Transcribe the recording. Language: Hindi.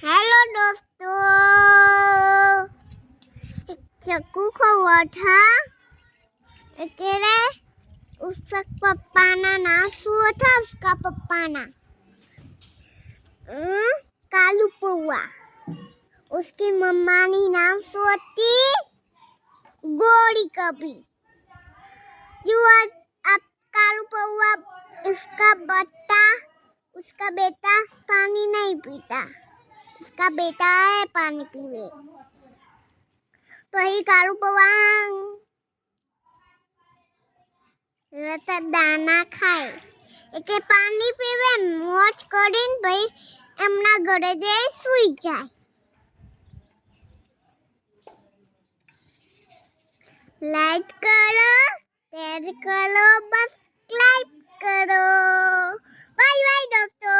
हेलो दोस्तों। एक चक्कू को था उसका पप्पा ना नाम हुआ था। उसका पप्पा ना कालू पौआ। उसकी मम्मा ने नाम सोती गोरी कभी। जो अब कालू पौआ उसका बेटा पानी नहीं पीता। उसका बेटा है पानी पीवे। तो ही कालू पौआ दाना खाए એટલે પાણી પીવે મોજ કરીને ભાઈ એમના ઘરે જઈ સૂઈ જાય। લાઈક કરો, શેર કરો, સબસ્ક્રાઇબ કરો। બાય બાય દોસ્તો।